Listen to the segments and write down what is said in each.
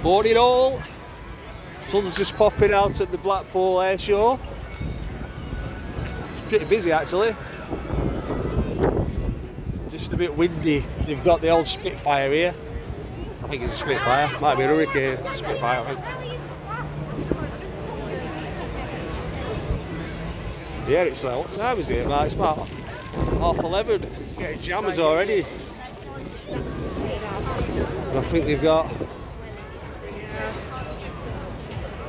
Morning all. Sun's just popping out at the Blackpool air show. It's pretty busy actually. Just a bit windy. They've got the old Spitfire here. I think it's a Spitfire. Might be a Hurricane. Spitfire, I think. Yeah, it's what time is it? It's about 11:30. It's getting jammers already. And I think they've got.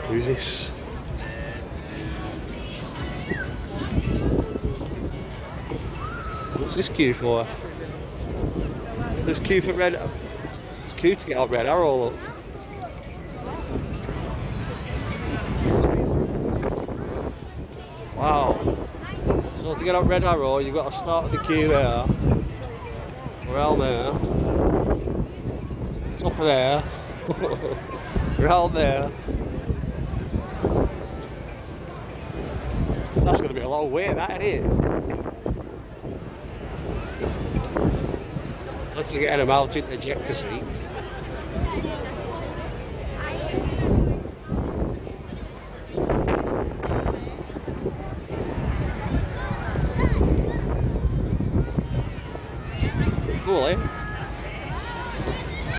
Who's this? What's this queue for? There's queue for red. It's queue to get on Red Arrow. Look. Wow. So to get on Red Arrow, you've got to start the queue there. Around there. Top of there. Around there. That's going to be a long way, that, isn't it? Unless you get them out in the ejector seat. Cool, eh?